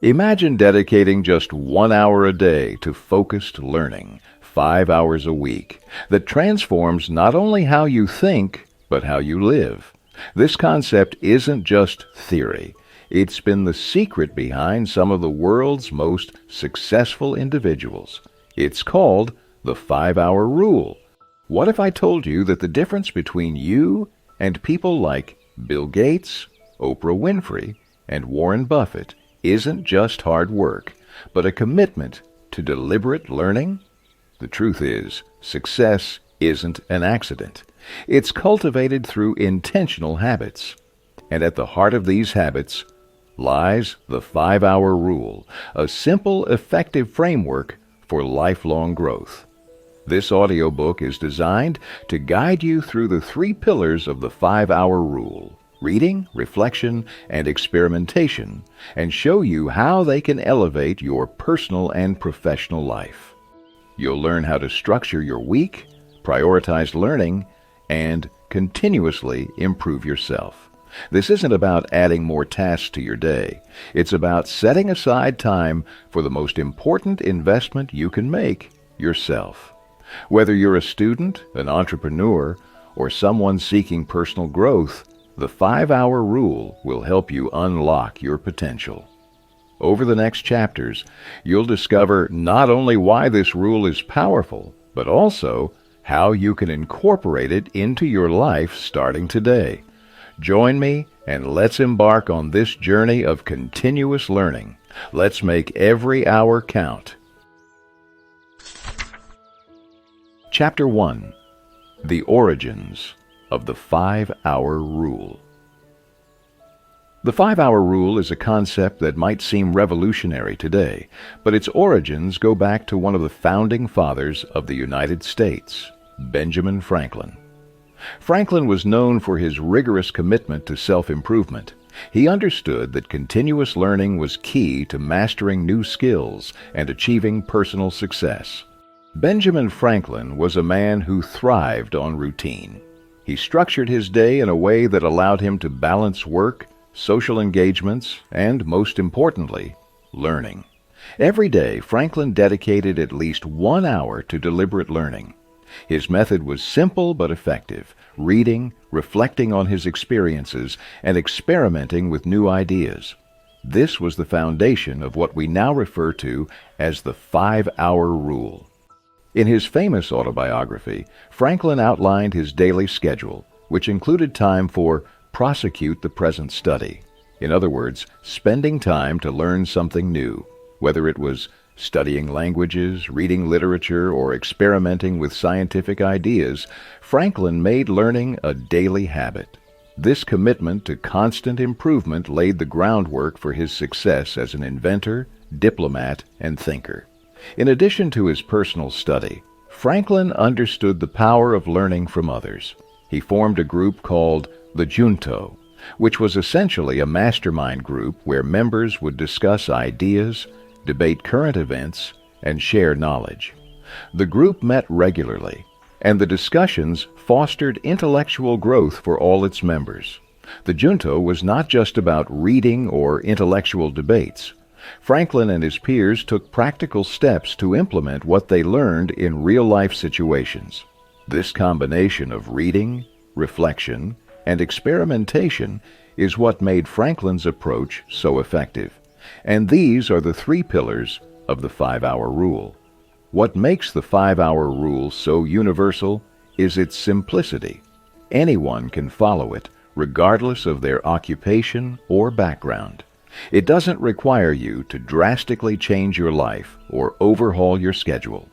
Imagine dedicating just 1 hour a day to focused learning, 5 hours a week, that transforms not only how you think, but how you live. This concept isn't just theory. It's been the secret behind some of the world's most successful individuals. It's called the 5-hour rule. What if I told you that the difference between you and people like Bill Gates, Oprah Winfrey, and Warren Buffett isn't just hard work, but a commitment to deliberate learning? The truth is, success isn't an accident. It's cultivated through intentional habits. And at the heart of these habits lies the 5-hour rule, a simple, effective framework for lifelong growth. This audiobook is designed to guide you through the 3 pillars of the 5-hour rule: reading, reflection, and experimentation, and show you how they can elevate your personal and professional life. You'll learn how to structure your week, prioritize learning, and continuously improve yourself. This isn't about adding more tasks to your day. It's about setting aside time for the most important investment you can make, yourself. Whether you're a student, an entrepreneur, or someone seeking personal growth, the 5-hour rule will help you unlock your potential. Over the next chapters, you'll discover not only why this rule is powerful, but also how you can incorporate it into your life starting today. Join me and let's embark on this journey of continuous learning. Let's make every hour count. Chapter 1. The Origins of the 5-hour rule. The 5-hour rule is a concept that might seem revolutionary today, but its origins go back to one of the founding fathers of the United States, Benjamin Franklin. Franklin was known for his rigorous commitment to self-improvement. He understood that continuous learning was key to mastering new skills and achieving personal success. Benjamin Franklin was a man who thrived on routine. He structured his day in a way that allowed him to balance work, social engagements, and, most importantly, learning. Every day, Franklin dedicated at least 1 hour to deliberate learning. His method was simple but effective: reading, reflecting on his experiences, and experimenting with new ideas. This was the foundation of what we now refer to as the 5-hour rule. In his famous autobiography, Franklin outlined his daily schedule, which included time for prosecute the present study. In other words, spending time to learn something new, whether it was studying languages, reading literature, or experimenting with scientific ideas. Franklin made learning a daily habit. This commitment to constant improvement laid the groundwork for his success as an inventor, diplomat, and thinker. In addition to his personal study, Franklin understood the power of learning from others. He formed a group called the Junto, which was essentially a mastermind group where members would discuss ideas, debate current events, and share knowledge. The group met regularly, and the discussions fostered intellectual growth for all its members. The Junto was not just about reading or intellectual debates. Franklin and his peers took practical steps to implement what they learned in real-life situations. This combination of reading, reflection, and experimentation is what made Franklin's approach so effective. And these are the 3 pillars of the 5-hour rule. What makes the 5-hour rule so universal is its simplicity. Anyone can follow it, regardless of their occupation or background. It doesn't require you to drastically change your life or overhaul your schedule.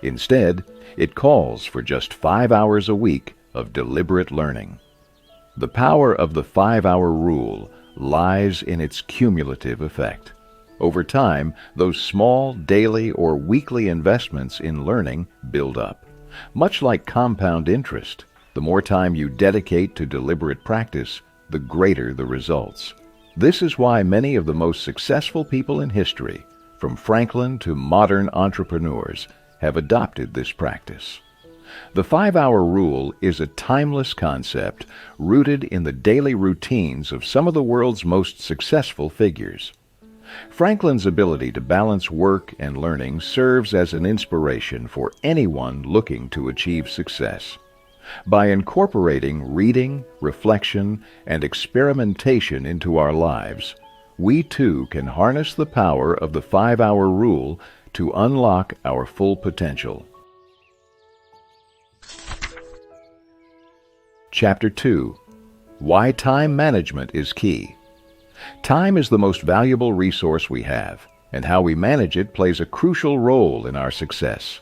Instead, it calls for just 5 hours a week of deliberate learning. The power of the 5-hour rule lies in its cumulative effect. Over time, those small daily or weekly investments in learning build up. Much like compound interest, the more time you dedicate to deliberate practice, the greater the results. This is why many of the most successful people in history, from Franklin to modern entrepreneurs, have adopted this practice. The 5-hour rule is a timeless concept rooted in the daily routines of some of the world's most successful figures. Franklin's ability to balance work and learning serves as an inspiration for anyone looking to achieve success. By incorporating reading, reflection, and experimentation into our lives, we too can harness the power of the 5-hour rule to unlock our full potential. Chapter 2. Why Time Management is Key. Time is the most valuable resource we have, and how we manage it plays a crucial role in our success.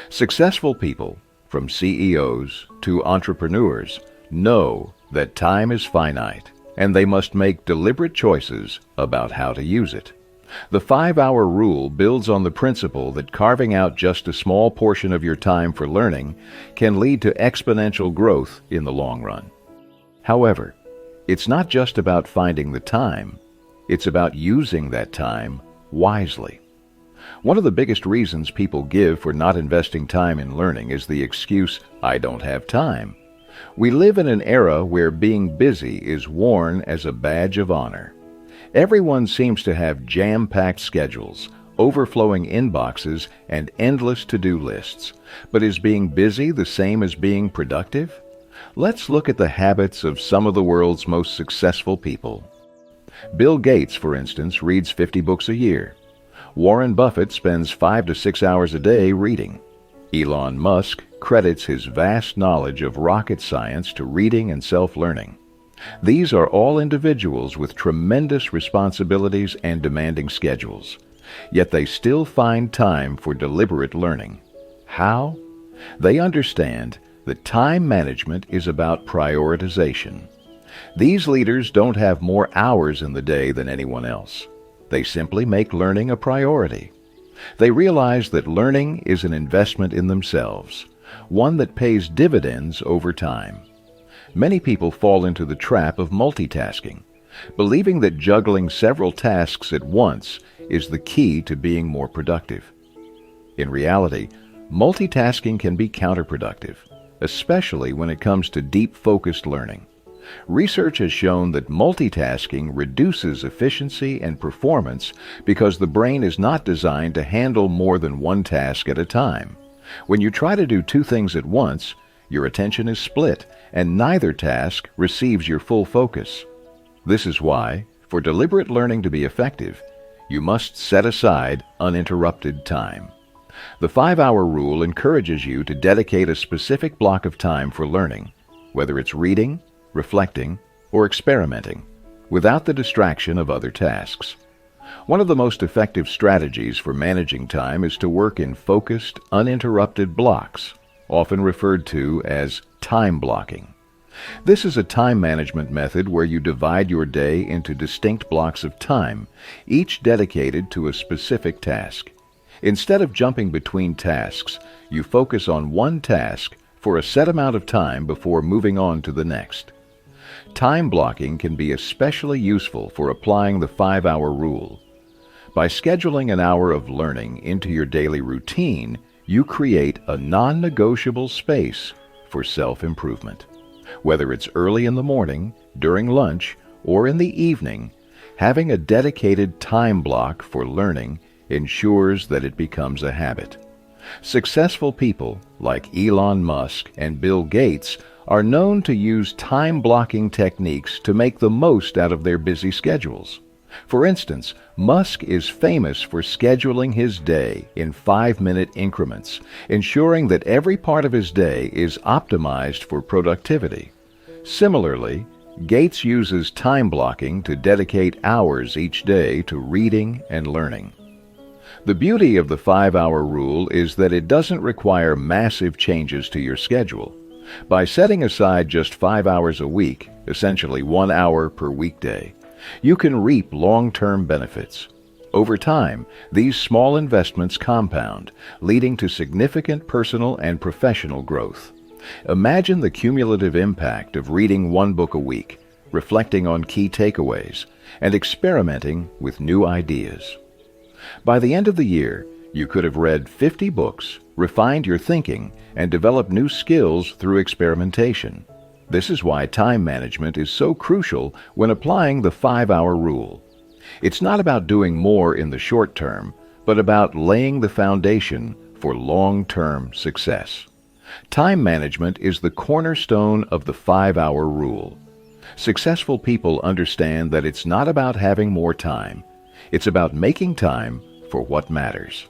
Successful people, from CEOs to entrepreneurs, know that time is finite, and they must make deliberate choices about how to use it. The 5-hour rule builds on the principle that carving out just a small portion of your time for learning can lead to exponential growth in the long run. However, it's not just about finding the time, it's about using that time wisely. One of the biggest reasons people give for not investing time in learning is the excuse, "I don't have time." We live in an era where being busy is worn as a badge of honor. Everyone seems to have jam-packed schedules, overflowing inboxes, and endless to-do lists. But is being busy the same as being productive? Let's look at the habits of some of the world's most successful people. Bill Gates, for instance, reads 50 books a year. Warren Buffett spends 5 to 6 hours a day reading. Elon Musk credits his vast knowledge of rocket science to reading and self-learning. These are all individuals with tremendous responsibilities and demanding schedules, yet they still find time for deliberate learning. How? They understand that time management is about prioritization. These leaders don't have more hours in the day than anyone else. They simply make learning a priority. They realize that learning is an investment in themselves, one that pays dividends over time. Many people fall into the trap of multitasking, believing that juggling several tasks at once is the key to being more productive. In reality, multitasking can be counterproductive, especially when it comes to deep-focused learning. Research has shown that multitasking reduces efficiency and performance because the brain is not designed to handle more than one task at a time. When you try to do two things at once, your attention is split, and neither task receives your full focus. This is why, for deliberate learning to be effective, you must set aside uninterrupted time. The 5-hour rule encourages you to dedicate a specific block of time for learning, whether it's reading, reflecting, or experimenting, without the distraction of other tasks. One of the most effective strategies for managing time is to work in focused, uninterrupted blocks, often referred to as time blocking. This is a time management method where you divide your day into distinct blocks of time, each dedicated to a specific task. Instead of jumping between tasks, you focus on one task for a set amount of time before moving on to the next. Time blocking can be especially useful for applying the 5-hour rule. By scheduling an hour of learning into your daily routine, you create a non-negotiable space for self-improvement. Whether it's early in the morning, during lunch, or in the evening, having a dedicated time block for learning ensures that it becomes a habit. Successful people like Elon Musk and Bill Gates are known to use time-blocking techniques to make the most out of their busy schedules. For instance, Musk is famous for scheduling his day in 5-minute increments, ensuring that every part of his day is optimized for productivity. Similarly, Gates uses time blocking to dedicate hours each day to reading and learning. The beauty of the 5-hour rule is that it doesn't require massive changes to your schedule. By setting aside just 5 hours a week, essentially 1 hour per weekday, you can reap long-term benefits. Over time, these small investments compound, leading to significant personal and professional growth. Imagine the cumulative impact of reading 1 book a week, reflecting on key takeaways, and experimenting with new ideas. By the end of the year, you could have read 50 books, refined your thinking, and developed new skills through experimentation. This is why time management is so crucial when applying the 5-hour rule. It's not about doing more in the short term, but about laying the foundation for long-term success. Time management is the cornerstone of the 5-hour rule. Successful people understand that it's not about having more time. It's about making time for what matters.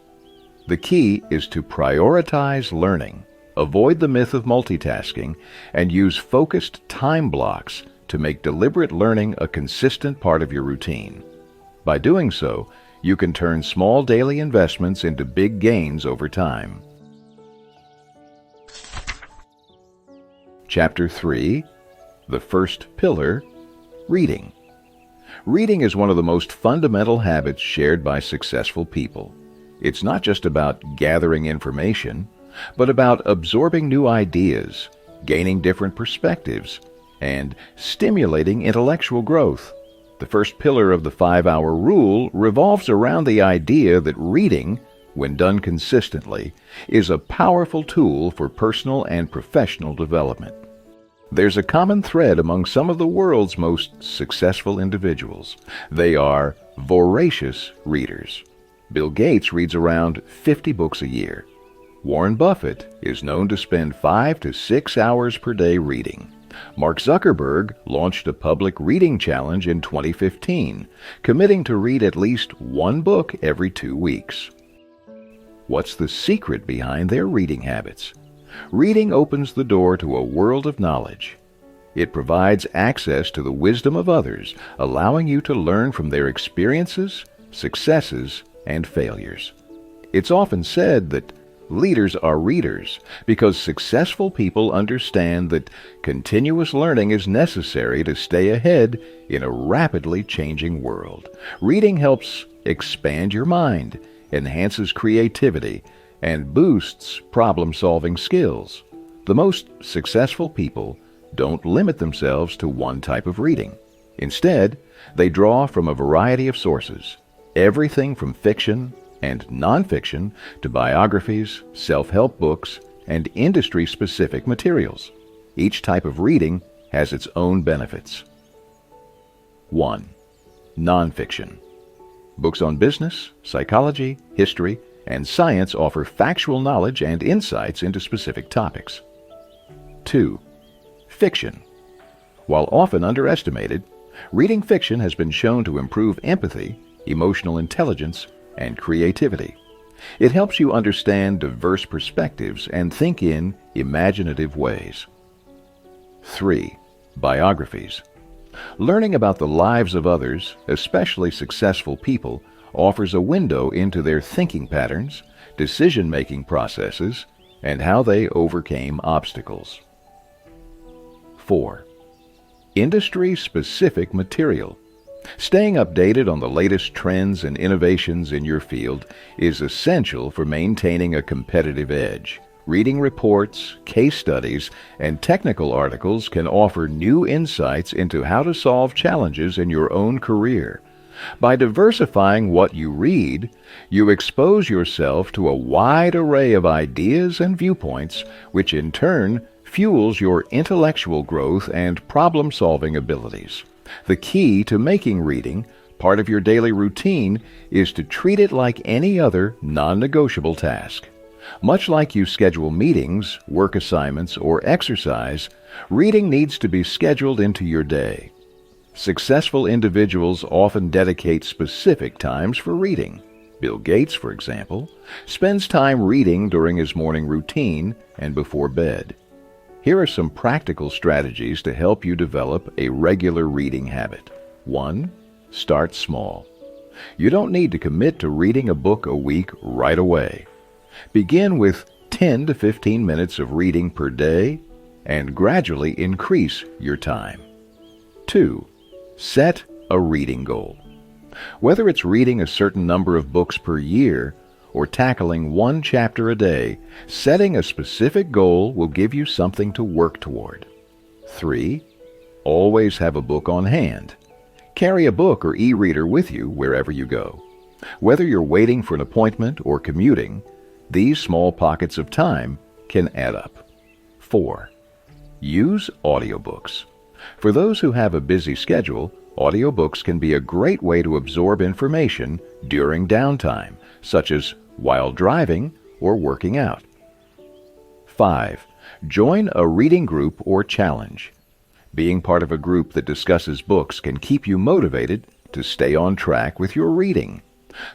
The key is to prioritize learning, avoid the myth of multitasking, and use focused time blocks to make deliberate learning a consistent part of your routine. By doing so, you can turn small daily investments into big gains over time. Chapter 3. The first pillar, reading. Reading is one of the most fundamental habits shared by successful people. It's not just about gathering information, but about absorbing new ideas, gaining different perspectives, and stimulating intellectual growth. The first pillar of the 5-hour rule revolves around the idea that reading, when done consistently, is a powerful tool for personal and professional development. There's a common thread among some of the world's most successful individuals. They are voracious readers. Bill Gates reads around 50 books a year. Warren Buffett is known to spend 5 to 6 hours per day reading. Mark Zuckerberg launched a public reading challenge in 2015, committing to read at least one book every 2 weeks. What's the secret behind their reading habits? Reading opens the door to a world of knowledge. It provides access to the wisdom of others, allowing you to learn from their experiences, successes, and failures. It's often said that leaders are readers because successful people understand that continuous learning is necessary to stay ahead in a rapidly changing world. Reading helps expand your mind, enhances creativity, and boosts problem-solving skills. The most successful people don't limit themselves to one type of reading. Instead, they draw from a variety of sources, everything from fiction and nonfiction to biographies, self-help books, and industry-specific materials. Each type of reading has its own benefits. 1. Nonfiction. Books on business, psychology, history, and science offer factual knowledge and insights into specific topics. 2. Fiction. While often underestimated, reading fiction has been shown to improve empathy, emotional intelligence, and creativity. It helps you understand diverse perspectives and think in imaginative ways. 3. Biographies. Learning about the lives of others, especially successful people, offers a window into their thinking patterns, decision-making processes, and how they overcame obstacles. 4. Industry-specific material. Staying updated on the latest trends and innovations in your field is essential for maintaining a competitive edge. Reading reports, case studies, and technical articles can offer new insights into how to solve challenges in your own career. By diversifying what you read, you expose yourself to a wide array of ideas and viewpoints, which in turn fuels your intellectual growth and problem-solving abilities. The key to making reading part of your daily routine is to treat it like any other non-negotiable task. Much like you schedule meetings, work assignments, or exercise, reading needs to be scheduled into your day. Successful individuals often dedicate specific times for reading. Bill Gates, for example, spends time reading during his morning routine and before bed. Here are some practical strategies to help you develop a regular reading habit. 1. Start small. You don't need to commit to reading a book a week right away. Begin with 10 to 15 minutes of reading per day and gradually increase your time. 2. Set a reading goal. Whether it's reading a certain number of books per year or tackling one chapter a day, setting a specific goal will give you something to work toward. 3. Always have a book on hand. Carry a book or e-reader with you wherever you go. Whether you're waiting for an appointment or commuting, these small pockets of time can add up. 4. Use audiobooks. For those who have a busy schedule, audiobooks can be a great way to absorb information during downtime, such as while driving or working out. 5. Join a reading group or challenge. Being part of a group that discusses books can keep you motivated to stay on track with your reading.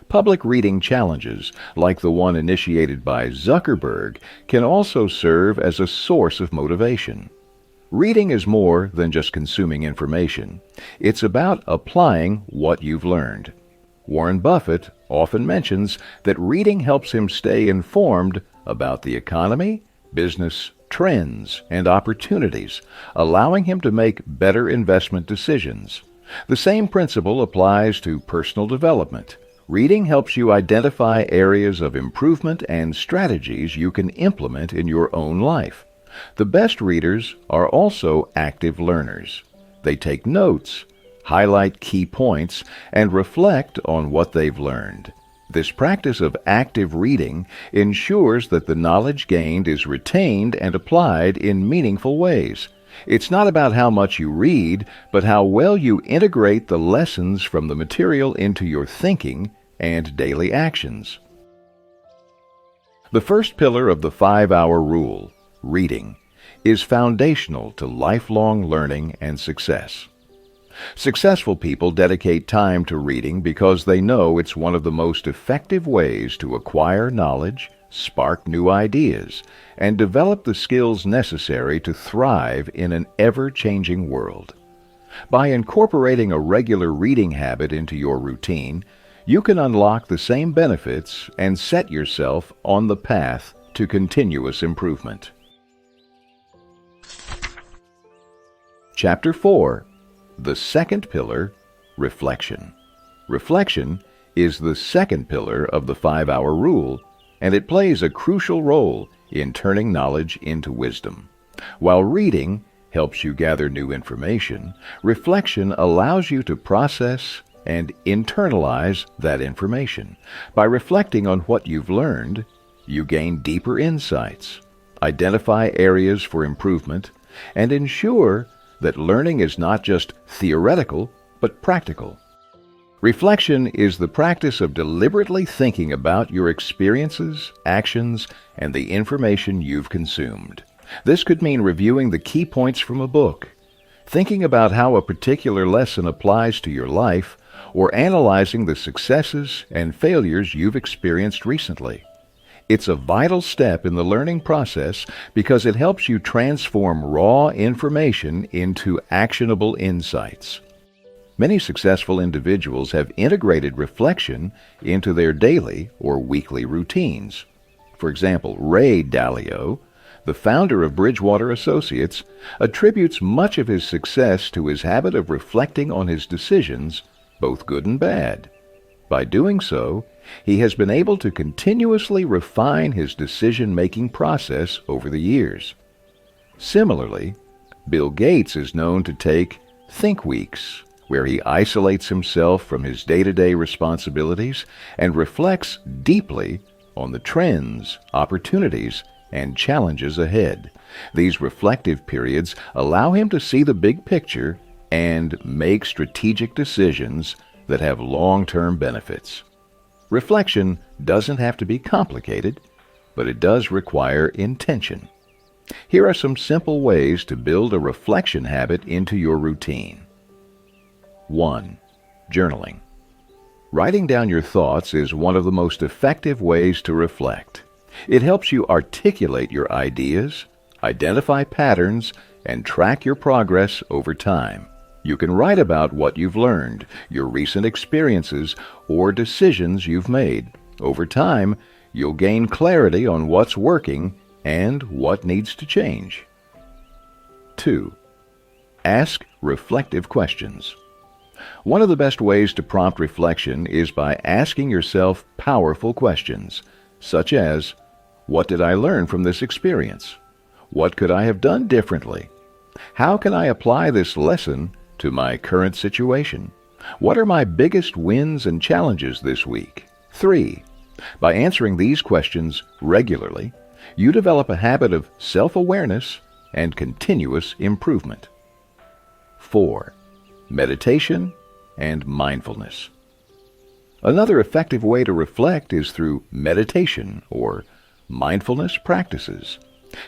Public reading challenges, like the one initiated by Zuckerberg, can also serve as a source of motivation. Reading is more than just consuming information. It's about applying what you've learned. Warren Buffett often mentions that reading helps him stay informed about the economy, business trends, and opportunities, allowing him to make better investment decisions. The same principle applies to personal development. Reading helps you identify areas of improvement and strategies you can implement in your own life. The best readers are also active learners. They take notes, highlight key points, and reflect on what they've learned. This practice of active reading ensures that the knowledge gained is retained and applied in meaningful ways. It's not about how much you read, but how well you integrate the lessons from the material into your thinking and daily actions. The first pillar of the 5-hour rule, reading, is foundational to lifelong learning and success. Successful people dedicate time to reading because they know it's one of the most effective ways to acquire knowledge, spark new ideas, and develop the skills necessary to thrive in an ever-changing world. By incorporating a regular reading habit into your routine, you can unlock the same benefits and set yourself on the path to continuous improvement. Chapter 4. The second pillar, reflection. Reflection is the second pillar of the 5-hour rule, and it plays a crucial role in turning knowledge into wisdom. While reading helps you gather new information, reflection allows you to process and internalize that information. By reflecting on what you've learned, you gain deeper insights, identify areas for improvement, and ensure that learning is not just theoretical, but practical. Reflection is the practice of deliberately thinking about your experiences, actions, and the information you've consumed. This could mean reviewing the key points from a book, thinking about how a particular lesson applies to your life, or analyzing the successes and failures you've experienced recently. It's a vital step in the learning process because it helps you transform raw information into actionable insights. Many successful individuals have integrated reflection into their daily or weekly routines. For example, Ray Dalio, the founder of Bridgewater Associates, attributes much of his success to his habit of reflecting on his decisions, both good and bad. By doing so, he has been able to continuously refine his decision-making process over the years. Similarly, Bill Gates is known to take think weeks, where he isolates himself from his day-to-day responsibilities and reflects deeply on the trends, opportunities, and challenges ahead. These reflective periods allow him to see the big picture and make strategic decisions that have long-term benefits. Reflection doesn't have to be complicated, but it does require intention. Here are some simple ways to build a reflection habit into your routine. 1. Journaling. Writing down your thoughts is one of the most effective ways to reflect. It helps you articulate your ideas, identify patterns, and track your progress over time. You can write about what you've learned, your recent experiences, or decisions you've made. Over time, you'll gain clarity on what's working and what needs to change. 2. Ask reflective questions. One of the best ways to prompt reflection is by asking yourself powerful questions, such as, what did I learn from this experience? What could I have done differently? How can I apply this lesson to my current situation? What are my biggest wins and challenges this week? 3. By answering these questions regularly, you develop a habit of self-awareness and continuous improvement. 4. meditation, and mindfulness. Another effective way to reflect is through meditation or mindfulness practices.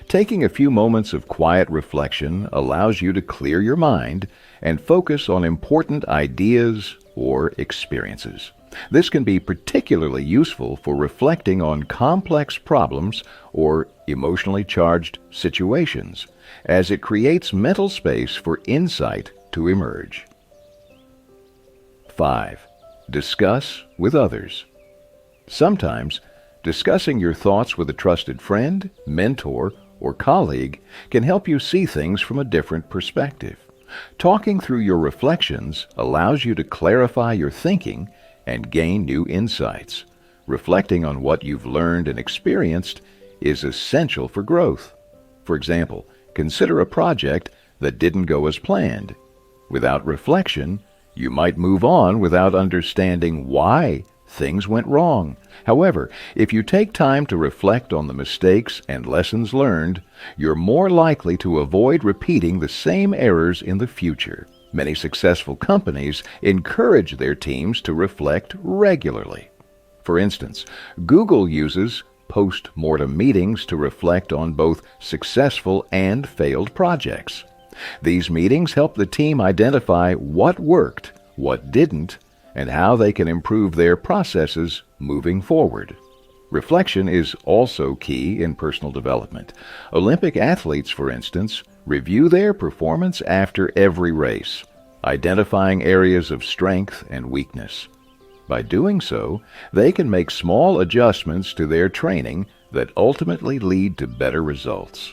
Taking a few moments of quiet reflection allows you to clear your mind and focus on important ideas or experiences. This can be particularly useful for reflecting on complex problems or emotionally charged situations, as it creates mental space for insight to emerge. 5. Discuss with others. Sometimes, discussing your thoughts with a trusted friend, mentor, or colleague can help you see things from a different perspective. Talking through your reflections allows you to clarify your thinking and gain new insights. Reflecting on what you've learned and experienced is essential for growth. For example, consider a project that didn't go as planned. Without reflection, you might move on without understanding why things went wrong. However, if you take time to reflect on the mistakes and lessons learned, you're more likely to avoid repeating the same errors in the future. Many successful companies encourage their teams to reflect regularly. For instance, Google uses post-mortem meetings to reflect on both successful and failed projects. These meetings help the team identify what worked, what didn't, and how they can improve their processes moving forward. Reflection is also key in personal development. Olympic athletes, for instance, review their performance after every race, identifying areas of strength and weakness. By doing so, they can make small adjustments to their training that ultimately lead to better results.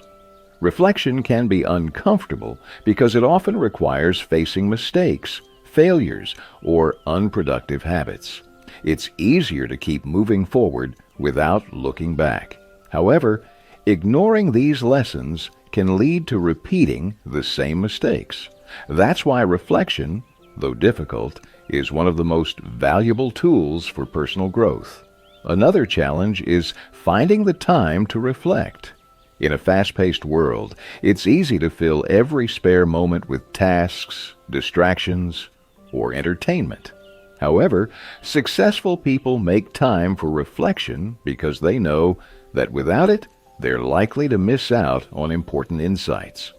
Reflection can be uncomfortable because it often requires facing mistakes, failures, or unproductive habits. It's easier to keep moving forward without looking back. However, ignoring these lessons can lead to repeating the same mistakes. That's why reflection, though difficult, is one of the most valuable tools for personal growth. Another challenge is finding the time to reflect. In a fast-paced world, it's easy to fill every spare moment with tasks, distractions, or entertainment. However, successful people make time for reflection because they know that without it, they're likely to miss out on important insights.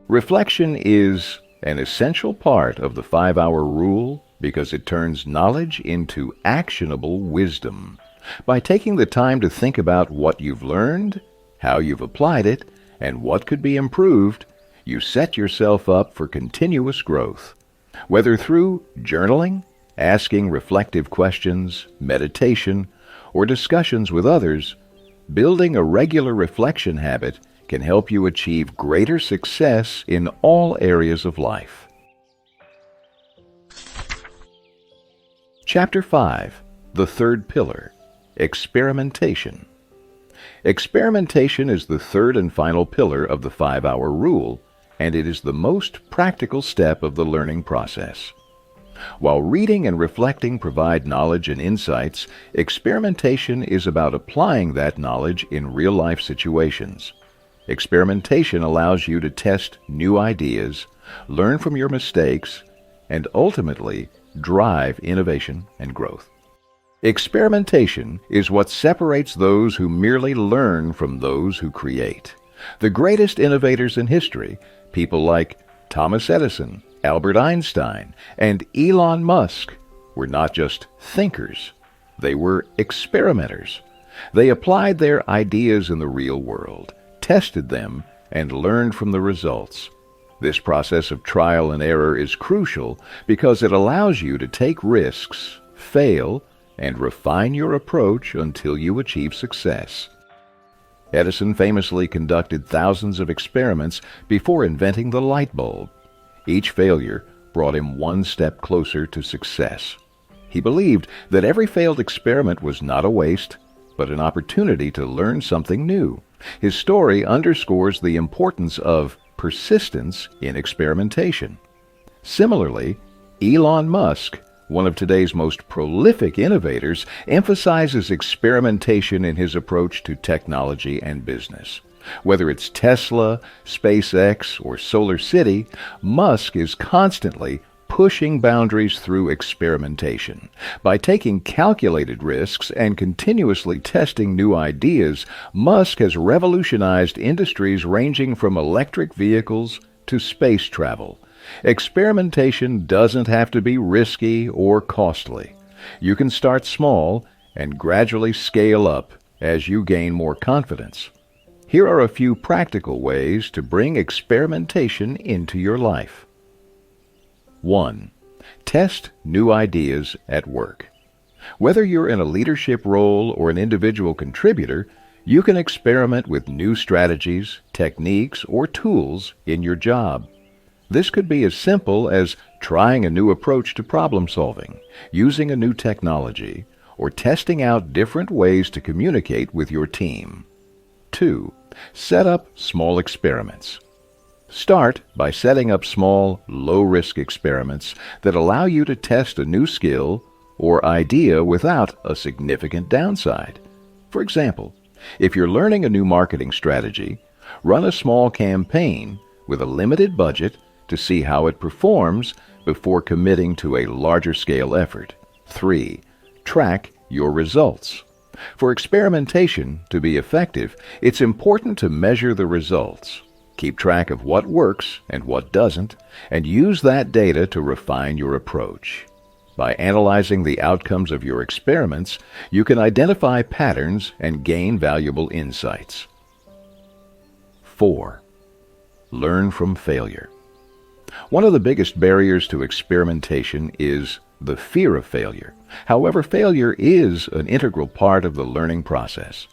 Reflection is an essential part of the 5-hour rule because it turns knowledge into actionable wisdom. By taking the time to think about what you've learned, how you've applied it, and what could be improved, you set yourself up for continuous growth. Whether through journaling, asking reflective questions, meditation, or discussions with others, building a regular reflection habit can help you achieve greater success in all areas of life. Chapter 5. The third pillar. Experimentation. Experimentation is the third and final pillar of the 5-hour rule, and it is the most practical step of the learning process. While reading and reflecting provide knowledge and insights, experimentation is about applying that knowledge in real-life situations. Experimentation allows you to test new ideas, learn from your mistakes, and ultimately drive innovation and growth. Experimentation is what separates those who merely learn from those who create. The greatest innovators in history, people like Thomas Edison, Albert Einstein, and Elon Musk, were not just thinkers, they were experimenters. They applied their ideas in the real world, tested them, and learned from the results. This process of trial and error is crucial because it allows you to take risks, fail, and refine your approach until you achieve success. Edison famously conducted thousands of experiments before inventing the light bulb. Each failure brought him one step closer to success. He believed that every failed experiment was not a waste, but an opportunity to learn something new. His story underscores the importance of persistence in experimentation. Similarly, Elon Musk, one of today's most prolific innovators, emphasizes experimentation in his approach to technology and business. Whether it's Tesla, SpaceX, or Solar City, Musk is constantly pushing boundaries through experimentation. By taking calculated risks and continuously testing new ideas, Musk has revolutionized industries ranging from electric vehicles to space travel. Experimentation doesn't have to be risky or costly. You can start small and gradually scale up as you gain more confidence. Here are a few practical ways to bring experimentation into your life. 1. Test new ideas at work. Whether you're in a leadership role or an individual contributor, you can experiment with new strategies, techniques, or tools in your job. This could be as simple as trying a new approach to problem solving, using a new technology, or testing out different ways to communicate with your team. 2. Set up small experiments. Start by setting up small, low-risk experiments that allow you to test a new skill or idea without a significant downside. For example, if you're learning a new marketing strategy, run a small campaign with a limited budget to see how it performs before committing to a larger-scale effort. 3. Track your results. For experimentation to be effective, it's important to measure the results. Keep track of what works and what doesn't, and use that data to refine your approach. By analyzing the outcomes of your experiments, you can identify patterns and gain valuable insights. 4. Learn from failure. One of the biggest barriers to experimentation is the fear of failure. However, failure is an integral part of the learning process.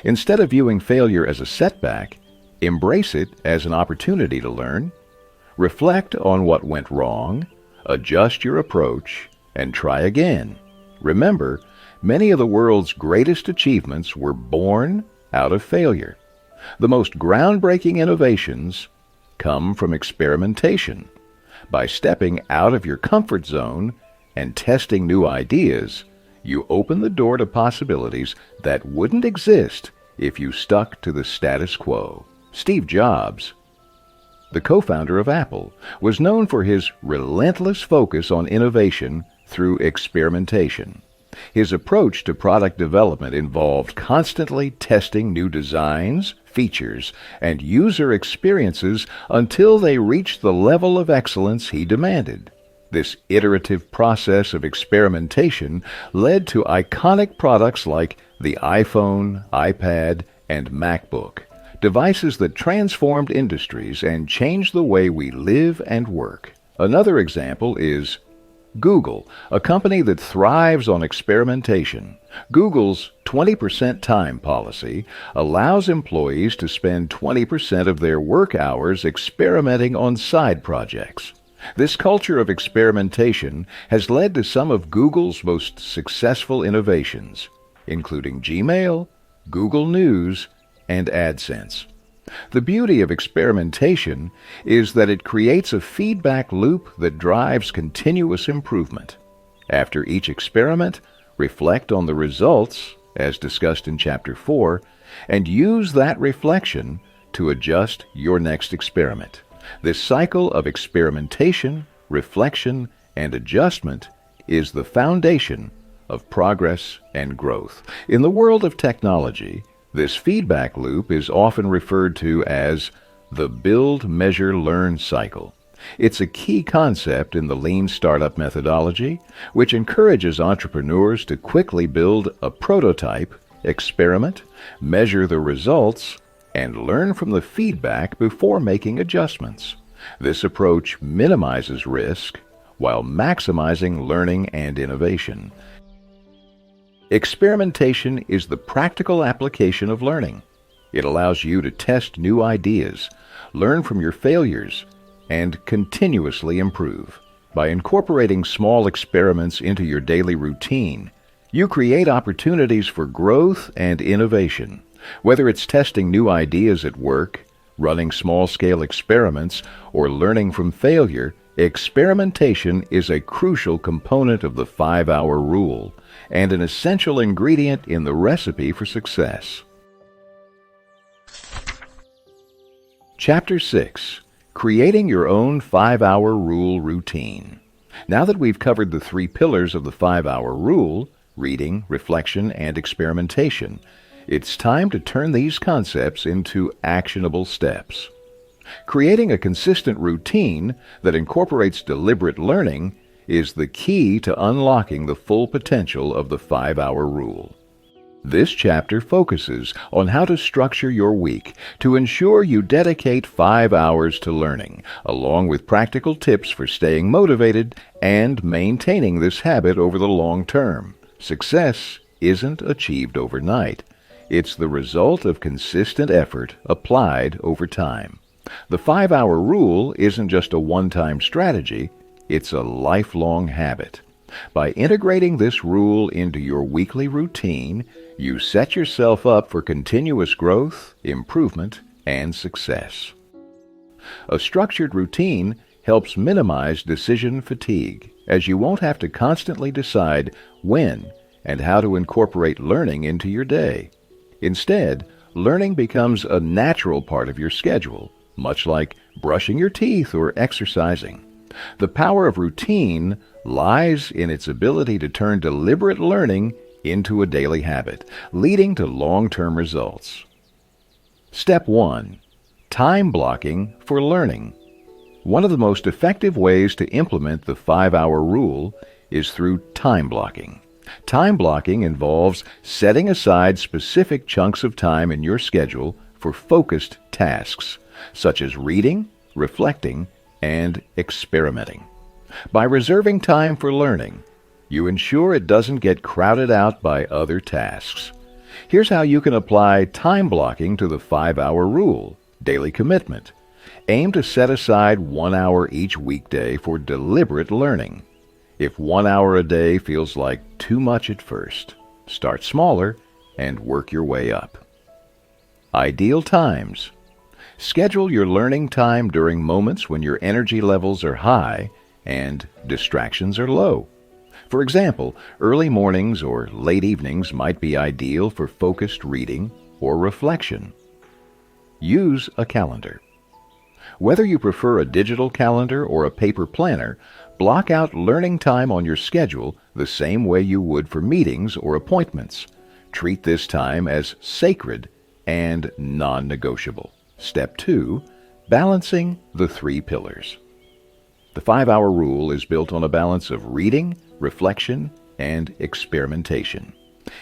Instead of viewing failure as a setback, embrace it as an opportunity to learn. Reflect on what went wrong, adjust your approach, and try again. Remember, many of the world's greatest achievements were born out of failure. The most groundbreaking innovations come from experimentation. By stepping out of your comfort zone and testing new ideas, you open the door to possibilities that wouldn't exist if you stuck to the status quo. Steve Jobs, the co-founder of Apple, was known for his relentless focus on innovation through experimentation. His approach to product development involved constantly testing new designs, features, and user experiences until they reached the level of excellence he demanded. This iterative process of experimentation led to iconic products like the iPhone, iPad, and MacBook, devices that transformed industries and changed the way we live and work. Another example is Google, a company that thrives on experimentation. Google's 20% time policy allows employees to spend 20% of their work hours experimenting on side projects. This culture of experimentation has led to some of Google's most successful innovations, including Gmail, Google News, and AdSense. The beauty of experimentation is that it creates a feedback loop that drives continuous improvement. After each experiment, reflect on the results, as discussed in Chapter 4, and use that reflection to adjust your next experiment. This cycle of experimentation, reflection, and adjustment is the foundation of progress and growth. In the world of technology, this feedback loop is often referred to as the build, measure, learn cycle. It's a key concept in the lean startup methodology, which encourages entrepreneurs to quickly build a prototype, experiment, measure the results, and learn from the feedback before making adjustments. This approach minimizes risk while maximizing learning and innovation. Experimentation is the practical application of learning. It allows you to test new ideas, learn from your failures, and continuously improve. By incorporating small experiments into your daily routine, you create opportunities for growth and innovation. Whether it's testing new ideas at work, running small-scale experiments, or learning from failure, experimentation is a crucial component of the 5-hour rule and an essential ingredient in the recipe for success. Chapter 6. Creating Your Own 5-Hour Rule Routine. Now that we've covered the 3 pillars of the 5-hour rule, reading, reflection, and experimentation, it's time to turn these concepts into actionable steps. Creating a consistent routine that incorporates deliberate learning is the key to unlocking the full potential of the 5-hour rule. This chapter focuses on how to structure your week to ensure you dedicate 5 hours to learning, along with practical tips for staying motivated and maintaining this habit over the long term. Success isn't achieved overnight. It's the result of consistent effort applied over time. The 5-hour rule isn't just a one-time strategy, it's a lifelong habit. By integrating this rule into your weekly routine, you set yourself up for continuous growth, improvement, and success. A structured routine helps minimize decision fatigue, as you won't have to constantly decide when and how to incorporate learning into your day. Instead, learning becomes a natural part of your schedule, much like brushing your teeth or exercising. The power of routine lies in its ability to turn deliberate learning into a daily habit, leading to long-term results. Step 1. Time blocking for learning. One of the most effective ways to implement the 5-hour rule is through time blocking. Time blocking involves setting aside specific chunks of time in your schedule for focused tasks, such as reading, reflecting, and experimenting. By reserving time for learning, you ensure it doesn't get crowded out by other tasks. Here's how you can apply time blocking to the 5-hour rule, daily commitment. Aim to set aside 1 hour each weekday for deliberate learning. If 1 hour a day feels like too much at first, start smaller and work your way up. Ideal times. Schedule your learning time during moments when your energy levels are high and distractions are low. For example, early mornings or late evenings might be ideal for focused reading or reflection. Use a calendar. Whether you prefer a digital calendar or a paper planner, block out learning time on your schedule the same way you would for meetings or appointments. Treat this time as sacred and non-negotiable. Step 2. Balancing the 3 pillars. The 5-hour rule is built on a balance of reading, reflection, and experimentation.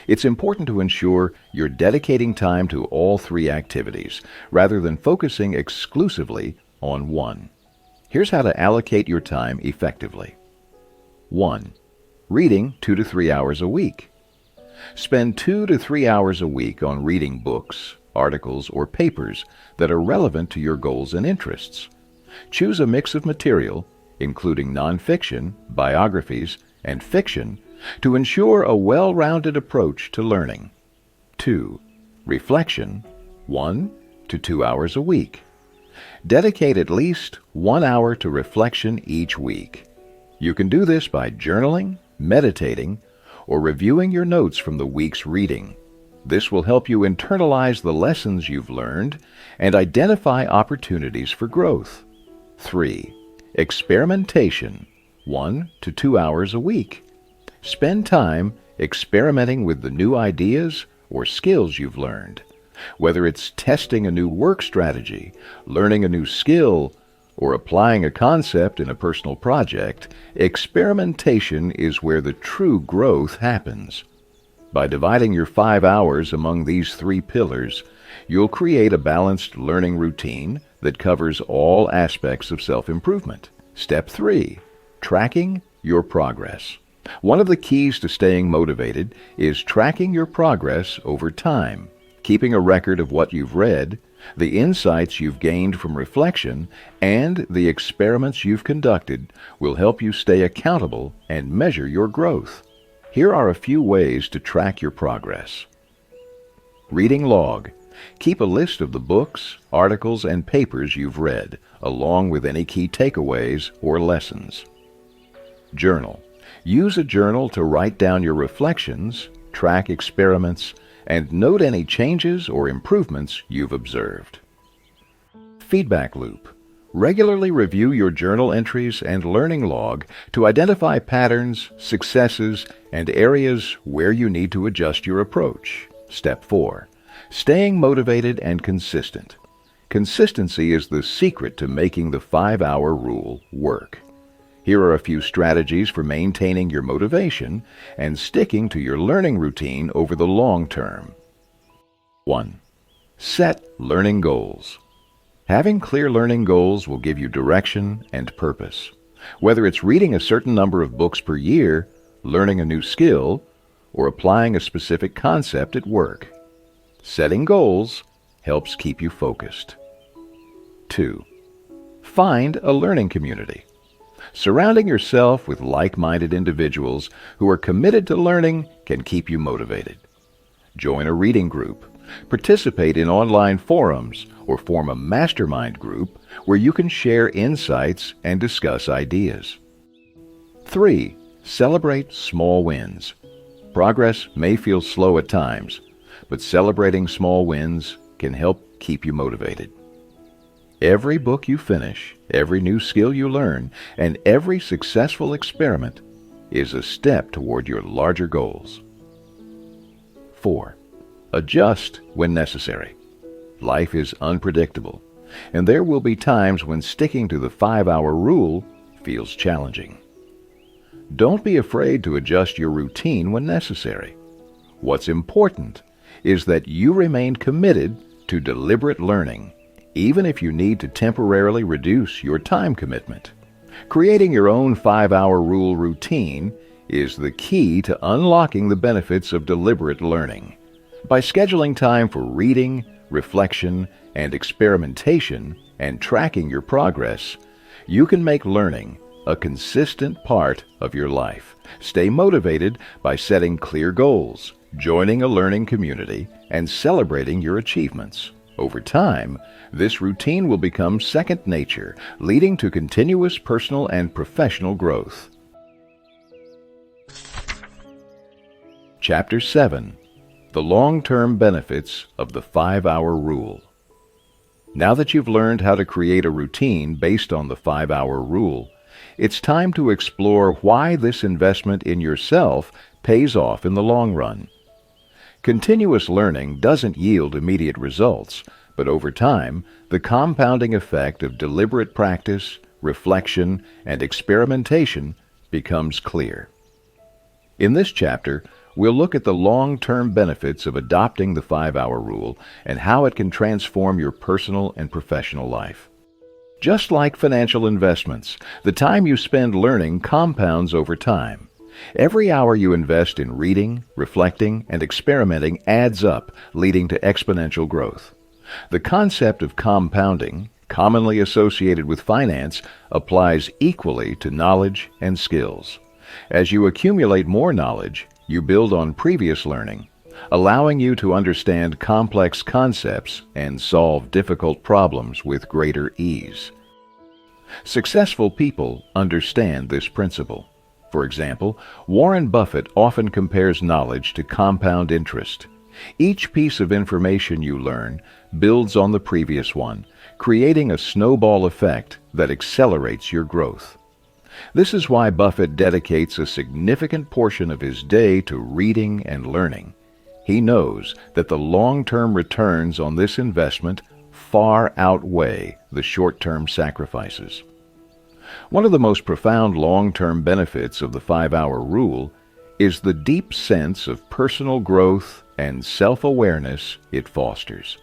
It's important to ensure you're dedicating time to all 3 activities, rather than focusing exclusively on one. Here's how to allocate your time effectively. 1. Reading 2 to 3 hours a week. Spend 2 to 3 hours a week on reading books, articles, or papers that are relevant to your goals and interests. Choose a mix of material, including nonfiction, biographies, and fiction, to ensure a well-rounded approach to learning. 2. Reflection, 1 to 2 hours a week. Dedicate at least 1 hour to reflection each week. You can do this by journaling, meditating, or reviewing your notes from the week's reading. This will help you internalize the lessons you've learned and identify opportunities for growth. 3. Experimentation, 1 to 2 hours a week. Spend time experimenting with the new ideas or skills you've learned. Whether it's testing a new work strategy, learning a new skill, or applying a concept in a personal project, experimentation is where the true growth happens. By dividing your 5 hours among these 3 pillars, you'll create a balanced learning routine that covers all aspects of self-improvement. Step 3. Tracking your progress. One of the keys to staying motivated is tracking your progress over time. Keeping a record of what you've read, the insights you've gained from reflection, and the experiments you've conducted will help you stay accountable and measure your growth. Here are a few ways to track your progress. Reading log. Keep a list of the books, articles, and papers you've read, along with any key takeaways or lessons. Journal. Use a journal to write down your reflections, track experiments, and note any changes or improvements you've observed. feedback loop. Regularly review your journal entries and learning log to identify patterns, successes, and areas where you need to adjust your approach. Step 4. Staying motivated and consistent. Consistency is the secret to making the 5-hour rule work. Here are a few strategies for maintaining your motivation and sticking to your learning routine over the long term. 1. Set learning goals. Having clear learning goals will give you direction and purpose. Whether it's reading a certain number of books per year, learning a new skill, or applying a specific concept at work, setting goals helps keep you focused. 2. Find a learning community. Surrounding yourself with like-minded individuals who are committed to learning can keep you motivated. Join a reading group, participate in online forums, or form a mastermind group where you can share insights and discuss ideas. 3. Celebrate small wins. Progress may feel slow at times, but celebrating small wins can help keep you motivated. Every book you finish, every new skill you learn, and every successful experiment is a step toward your larger goals. 4. Adjust when necessary. Life is unpredictable, and there will be times when sticking to the 5-hour rule feels challenging. Don't be afraid to adjust your routine when necessary. What's important is that you remain committed to deliberate learning, even if you need to temporarily reduce your time commitment. Creating your own 5-hour rule routine is the key to unlocking the benefits of deliberate learning. By scheduling time for reading, reflection, and experimentation, and tracking your progress, you can make learning a consistent part of your life. Stay motivated by setting clear goals, joining a learning community, and celebrating your achievements. Over time, this routine will become second nature, leading to continuous personal and professional growth. Chapter 7. The long-term benefits of the 5-hour rule. Now that you've learned how to create a routine based on the 5-hour rule, it's time to explore why this investment in yourself pays off in the long run. Continuous learning doesn't yield immediate results, but over time, the compounding effect of deliberate practice, reflection, and experimentation becomes clear. In this chapter, we'll look at the long-term benefits of adopting the 5-hour rule and how it can transform your personal and professional life. Just like financial investments, the time you spend learning compounds over time. Every hour you invest in reading, reflecting, and experimenting adds up, leading to exponential growth. The concept of compounding, commonly associated with finance, applies equally to knowledge and skills. As you accumulate more knowledge, you build on previous learning, allowing you to understand complex concepts and solve difficult problems with greater ease. Successful people understand this principle. For example, Warren Buffett often compares knowledge to compound interest. Each piece of information you learn builds on the previous one, creating a snowball effect that accelerates your growth. This is why Buffett dedicates a significant portion of his day to reading and learning. He knows that the long-term returns on this investment far outweigh the short-term sacrifices. One of the most profound long-term benefits of the 5-hour rule is the deep sense of personal growth and self-awareness it fosters.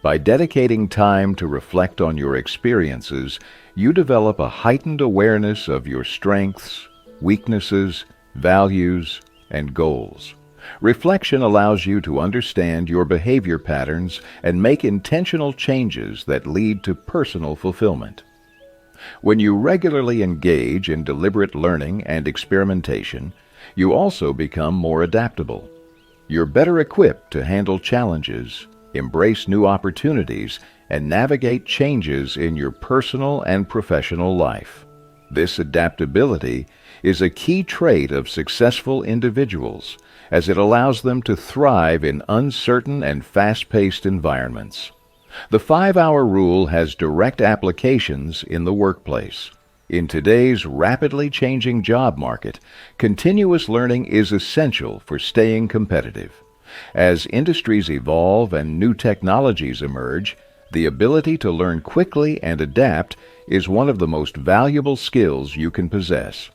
By dedicating time to reflect on your experiences, you develop a heightened awareness of your strengths, weaknesses, values, and goals. Reflection allows you to understand your behavior patterns and make intentional changes that lead to personal fulfillment. When you regularly engage in deliberate learning and experimentation, you also become more adaptable. You're better equipped to handle challenges, embrace new opportunities, and navigate changes in your personal and professional life. This adaptability is a key trait of successful individuals, as it allows them to thrive in uncertain and fast-paced environments. The 5-hour rule has direct applications in the workplace. In today's rapidly changing job market, continuous learning is essential for staying competitive. As industries evolve and new technologies emerge, the ability to learn quickly and adapt is one of the most valuable skills you can possess.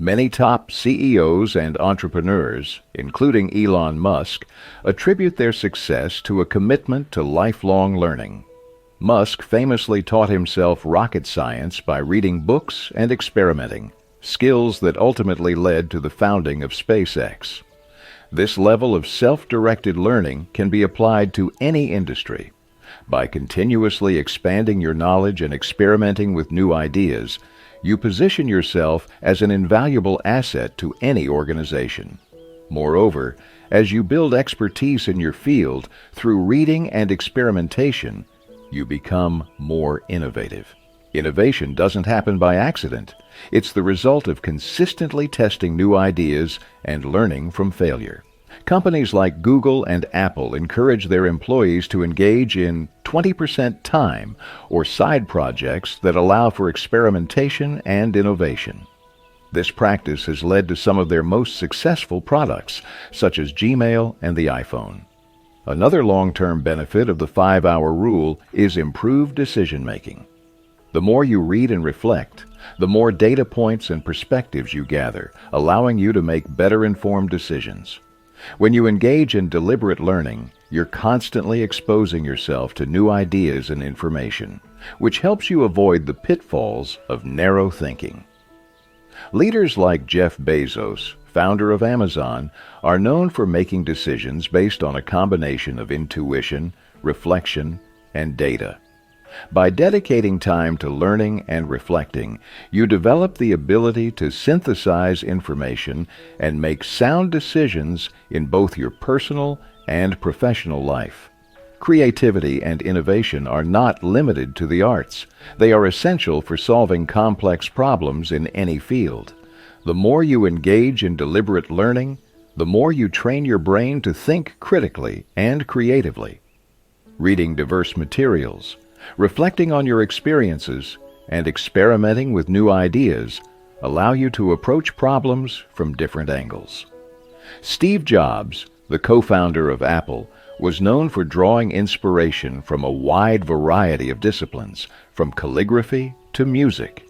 Many top CEOs and entrepreneurs, including Elon Musk, attribute their success to a commitment to lifelong learning. Musk famously taught himself rocket science by reading books and experimenting, skills that ultimately led to the founding of SpaceX. This level of self-directed learning can be applied to any industry. By continuously expanding your knowledge and experimenting with new ideas, you position yourself as an invaluable asset to any organization. Moreover, as you build expertise in your field through reading and experimentation, you become more innovative. Innovation doesn't happen by accident. It's the result of consistently testing new ideas and learning from failure. Companies like Google and Apple encourage their employees to engage in 20% time or side projects that allow for experimentation and innovation. This practice has led to some of their most successful products, such as Gmail and the iPhone. Another long-term benefit of the 5-hour rule is improved decision-making. The more you read and reflect, the more data points and perspectives you gather, allowing you to make better informed decisions. When you engage in deliberate learning, you're constantly exposing yourself to new ideas and information, which helps you avoid the pitfalls of narrow thinking. Leaders like Jeff Bezos, founder of Amazon, are known for making decisions based on a combination of intuition, reflection, and data. By dedicating time to learning and reflecting, you develop the ability to synthesize information and make sound decisions in both your personal and professional life. Creativity and innovation are not limited to the arts. They are essential for solving complex problems in any field. The more you engage in deliberate learning, the more you train your brain to think critically and creatively. Reading diverse materials, reflecting on your experiences, and experimenting with new ideas allow you to approach problems from different angles. Steve Jobs, the co-founder of Apple, was known for drawing inspiration from a wide variety of disciplines, from calligraphy to music.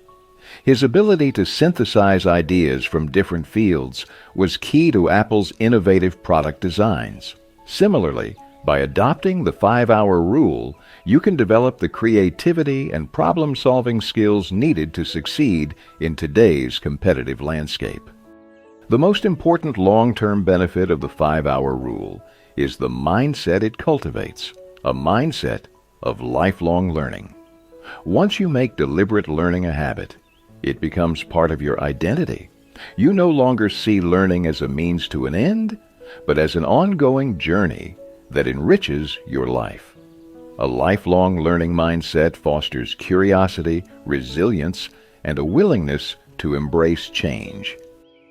His ability to synthesize ideas from different fields was key to Apple's innovative product designs. Similarly, by adopting the 5-hour rule, you can develop the creativity and problem-solving skills needed to succeed in today's competitive landscape. The most important long-term benefit of the 5-hour rule is the mindset it cultivates, a mindset of lifelong learning. Once you make deliberate learning a habit, it becomes part of your identity. You no longer see learning as a means to an end, but as an ongoing journey that enriches your life. A lifelong learning mindset fosters curiosity, resilience, and a willingness to embrace change.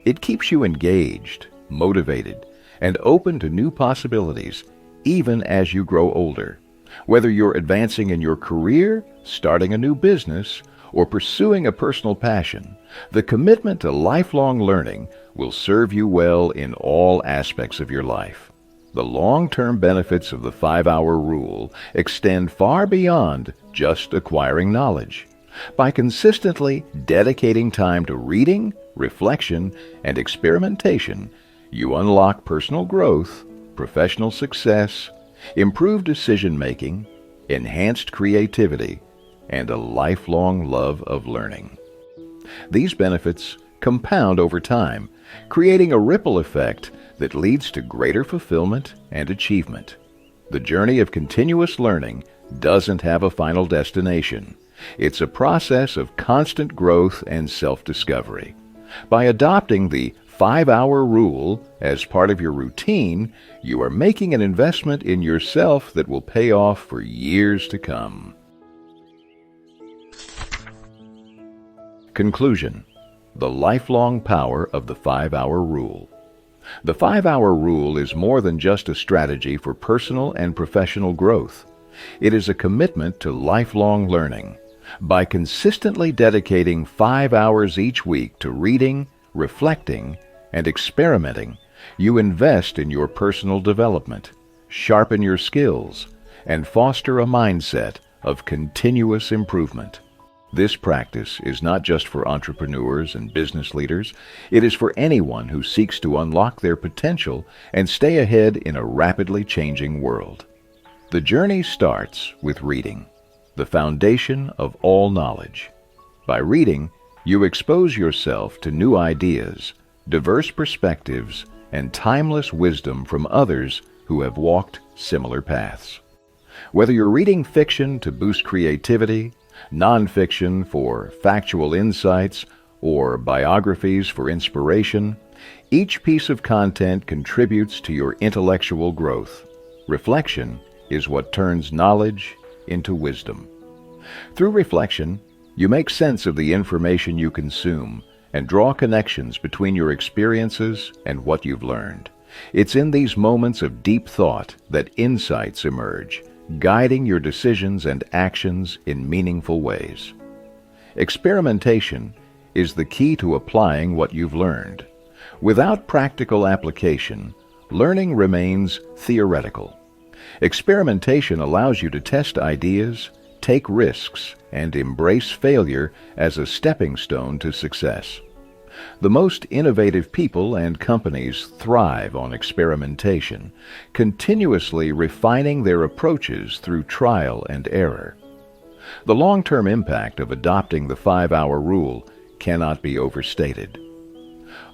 It keeps you engaged, motivated, and open to new possibilities, even as you grow older. Whether you're advancing in your career, starting a new business, or pursuing a personal passion, the commitment to lifelong learning will serve you well in all aspects of your life. The long-term benefits of the 5-hour rule extend far beyond just acquiring knowledge. By consistently dedicating time to reading, reflection, and experimentation, you unlock personal growth, professional success, improved decision-making, enhanced creativity, and a lifelong love of learning. These benefits compound over time, creating a ripple effect that leads to greater fulfillment and achievement. The journey of continuous learning doesn't have a final destination. It's a process of constant growth and self-discovery. By adopting the 5-hour rule as part of your routine, you are making an investment in yourself that will pay off for years to come. Conclusion: the lifelong power of the 5-hour rule. The 5-hour rule is more than just a strategy for personal and professional growth. It is a commitment to lifelong learning. By consistently dedicating 5 hours each week to reading, reflecting, and experimenting, you invest in your personal development, sharpen your skills, and foster a mindset of continuous improvement. This practice is not just for entrepreneurs and business leaders. It is for anyone who seeks to unlock their potential and stay ahead in a rapidly changing world. The journey starts with reading, the foundation of all knowledge. By reading, you expose yourself to new ideas, diverse perspectives, and timeless wisdom from others who have walked similar paths. Whether you're reading fiction to boost creativity, nonfiction for factual insights, or biographies for inspiration, each piece of content contributes to your intellectual growth. Reflection is what turns knowledge into wisdom. Through reflection, you make sense of the information you consume and draw connections between your experiences and what you've learned. It's in these moments of deep thought that insights emerge, guiding your decisions and actions in meaningful ways. Experimentation is the key to applying what you've learned. Without practical application, learning remains theoretical. Experimentation allows you to test ideas, take risks, and embrace failure as a stepping stone to success. The most innovative people and companies thrive on experimentation, continuously refining their approaches through trial and error. The long-term impact of adopting the 5-hour rule cannot be overstated.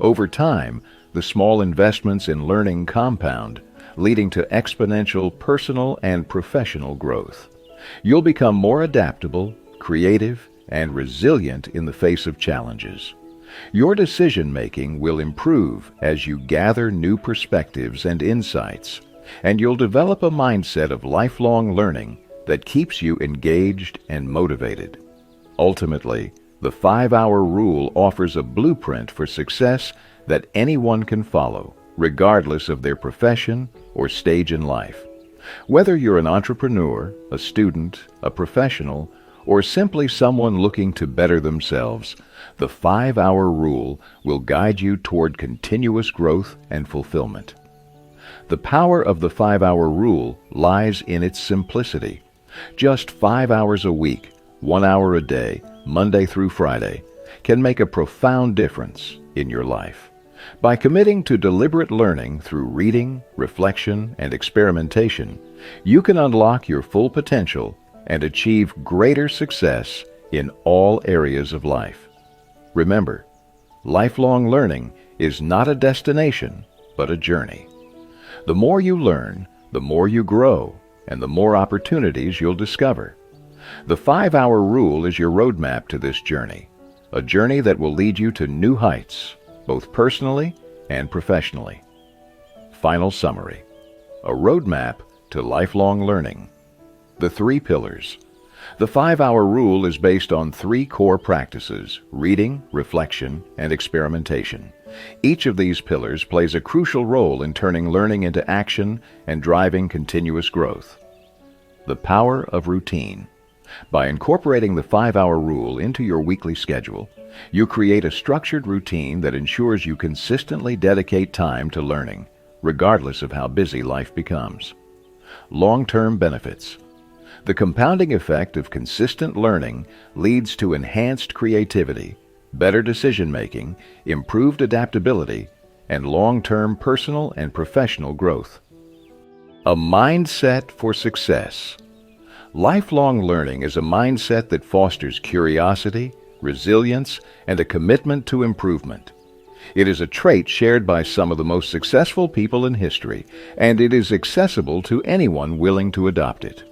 Over time, the small investments in learning compound, leading to exponential personal and professional growth. You'll become more adaptable, creative, and resilient in the face of challenges. Your decision-making will improve as you gather new perspectives and insights, and you'll develop a mindset of lifelong learning that keeps you engaged and motivated. Ultimately, the 5-hour rule offers a blueprint for success that anyone can follow, regardless of their profession or stage in life. Whether you're an entrepreneur, a student, a professional, or simply someone looking to better themselves, the 5-hour rule will guide you toward continuous growth and fulfillment. The power of the 5-hour rule lies in its simplicity. Just 5 hours a week, 1 hour a day, Monday through Friday, can make a profound difference in your life. By committing to deliberate learning through reading, reflection, and experimentation, you can unlock your full potential and achieve greater success in all areas of life. Remember, lifelong learning is not a destination, but a journey. The more you learn, the more you grow, and the more opportunities you'll discover. The 5-hour rule is your roadmap to this journey, a journey that will lead you to new heights, both personally and professionally. Final summary: a roadmap to lifelong learning. The 3 pillars. The 5-hour rule is based on 3 core practices: reading, reflection, and experimentation. Each of these pillars plays a crucial role in turning learning into action and driving continuous growth. The power of routine. By incorporating the 5-hour rule into your weekly schedule, you create a structured routine that ensures you consistently dedicate time to learning, regardless of how busy life becomes. Long-term benefits. The compounding effect of consistent learning leads to enhanced creativity, better decision-making, improved adaptability, and long-term personal and professional growth. A mindset for success. Lifelong learning is a mindset that fosters curiosity, resilience, and a commitment to improvement. It is a trait shared by some of the most successful people in history, and it is accessible to anyone willing to adopt it.